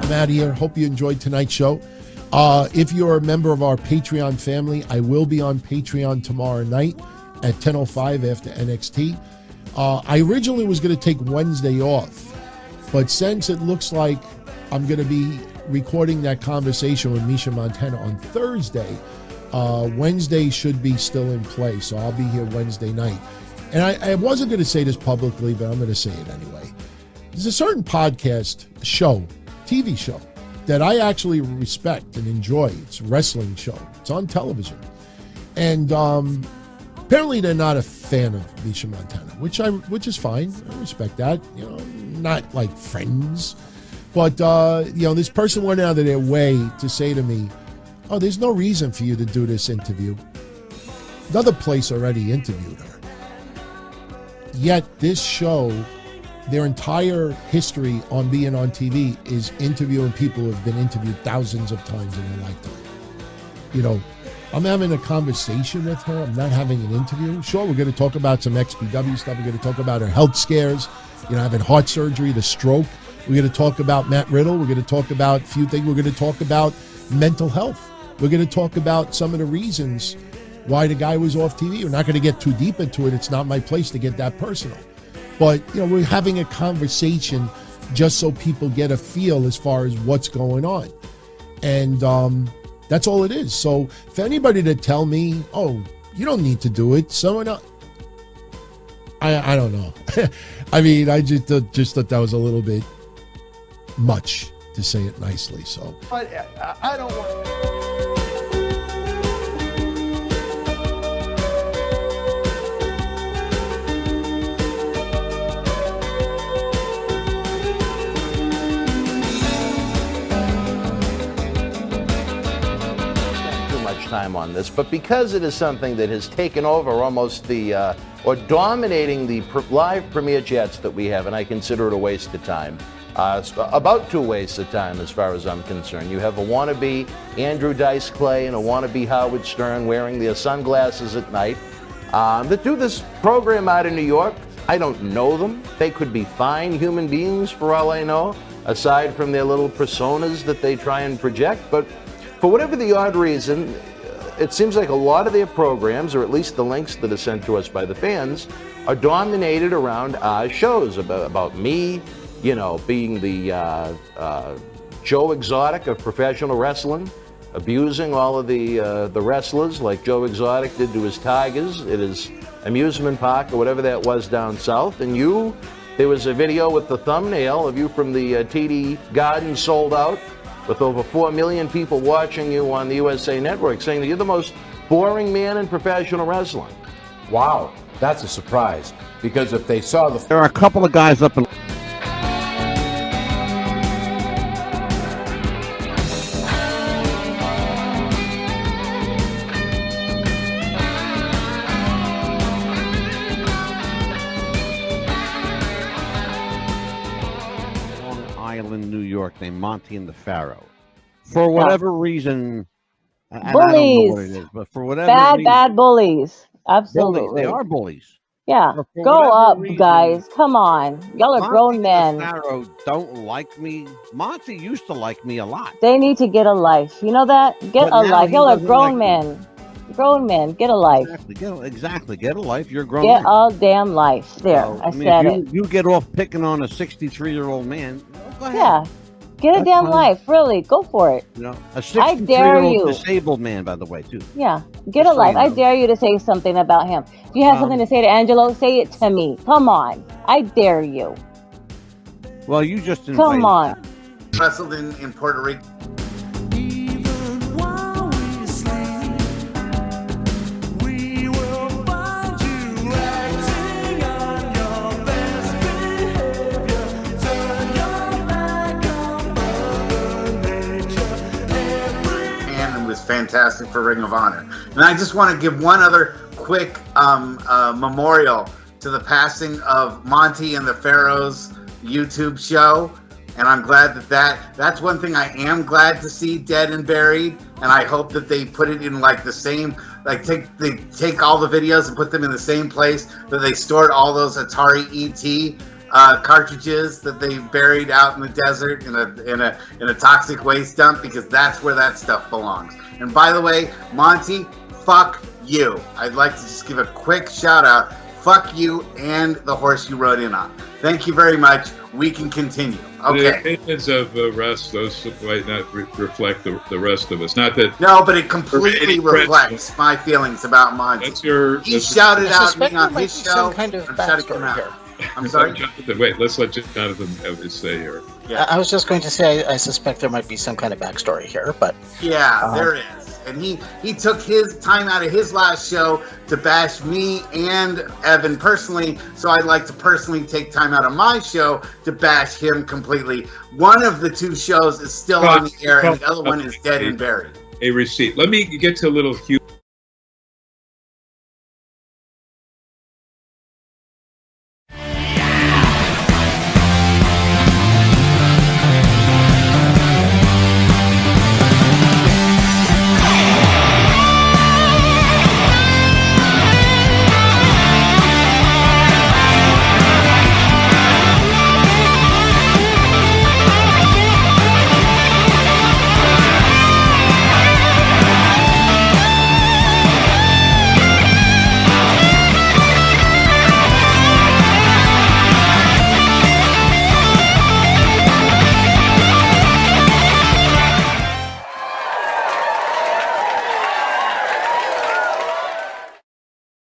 I'm out of here. Hope you enjoyed tonight's show. If you're a member of our Patreon family, I will be on Patreon tomorrow night at 10:05 after NXT. I originally was going to take Wednesday off, but since it looks like I'm going to be recording that conversation with Misha Montana on Thursday, Wednesday should be still in play, so I'll be here Wednesday night. And I wasn't going to say this publicly, but I'm going to say it anyway. There's a certain podcast show, TV show, that I actually respect and enjoy. It's a wrestling show. It's on television. And apparently they're not a fan of Misha Montana, which is fine. I respect that. Not like friends. But, this person went out of their way to say to me, oh, there's no reason for you to do this interview. Another place already interviewed her. Yet this show, their entire history on being on TV is interviewing people who have been interviewed thousands of times in their lifetime. I'm having a conversation with her. I'm not having an interview. Sure, we're going to talk about some XPW stuff. We're going to talk about her health scares, having heart surgery, the stroke. We're going to talk about Matt Riddle. We're going to talk about a few things. We're going to talk about mental health. We're going to talk about some of the reasons why the guy was off TV. We're not going to get too deep into it. It's not my place to get that personal. But, we're having a conversation just so people get a feel as far as what's going on. And that's all it is. So for anybody to tell me, oh, you don't need to do it, someone else, I don't know. I mean, I just thought that was a little bit much, to say it nicely. So I don't want... time on this, but because it is something that has taken over almost or dominating the live premiere chats that we have, and I consider it a waste of time. About 2 wastes of time as far as I'm concerned. You have a wannabe Andrew Dice Clay and a wannabe Howard Stern wearing their sunglasses at night that do this program out in New York. I don't know them. They could be fine human beings for all I know, aside from their little personas that they try and project. But for whatever the odd reason, it seems like a lot of their programs, or at least the links that are sent to us by the fans, are dominated around our shows about me, being the Joe Exotic of professional wrestling, abusing all of the wrestlers like Joe Exotic did to his Tigers at his amusement park or whatever that was down south. And there was a video with the thumbnail of you from the TD Garden sold out, with over 4 million people watching you on the USA Network, saying that you're the most boring man in professional wrestling. Wow, that's a surprise. Because if they saw There are a couple of guys up in... Island, New York, named Monty and the Pharaoh. For whatever reason, and bullies. I don't know what it is, but for whatever reason, bad bullies. Absolutely. bullies. They are bullies. Yeah. But for Go whatever up, reason, guys. Come on. Y'all are Monty grown and men. the Pharaoh don't like me. Monty used to like me a lot. They need to get a life. You know that? Get But a now life. he Y'all are doesn't grown like me. men. Grown men. Get a life. Exactly. Get a life. You're a grown Get man. a damn life. There. So, I mean, said if it. you get off picking on a 63-year-old man, go ahead. Yeah. Get a That's damn fine. life. Really. Go for it. A I dare 63-year-old you. disabled man, by the way, too. Yeah. Get Just a life. so you I know. dare you to say something about him. If you have something to say to Angelo, say it to me. Come on. I dare you. Well, you just invited. Come on. Wrestled in Puerto Rico. Fantastic for Ring of Honor. And I just want to give one other quick memorial to the passing of Monty and the Pharaohs YouTube show. And I'm glad that's one thing I am glad to see dead and buried. And I hope that they put it in like the same, like they take all the videos and put them in the same place that they stored all those Atari ET cartridges that they buried out in the desert in a toxic waste dump, because that's where that stuff belongs. And by the way, Monty, fuck you. I'd like to just give a quick shout out. Fuck you and the horse you rode in on. Thank you very much. We can continue. Okay. The opinions of the rest, those might not reflect the rest of us. Not that. No, but it completely reflects my feelings about Monty. That's your. He shouted out me on there his might be show. some kind of I'm shutting him backstory out. here. I'm sorry? Jonathan, wait, let's let Jonathan have his say here. Yeah. I was just going to say I suspect there might be some kind of backstory here, but Yeah, there is. And he took his time out of his last show to bash me and Evan personally, so I'd like to personally take time out of my show to bash him completely. One of the two shows is still on the air, and the other one is dead and buried. A receipt. Let me get to a little humor.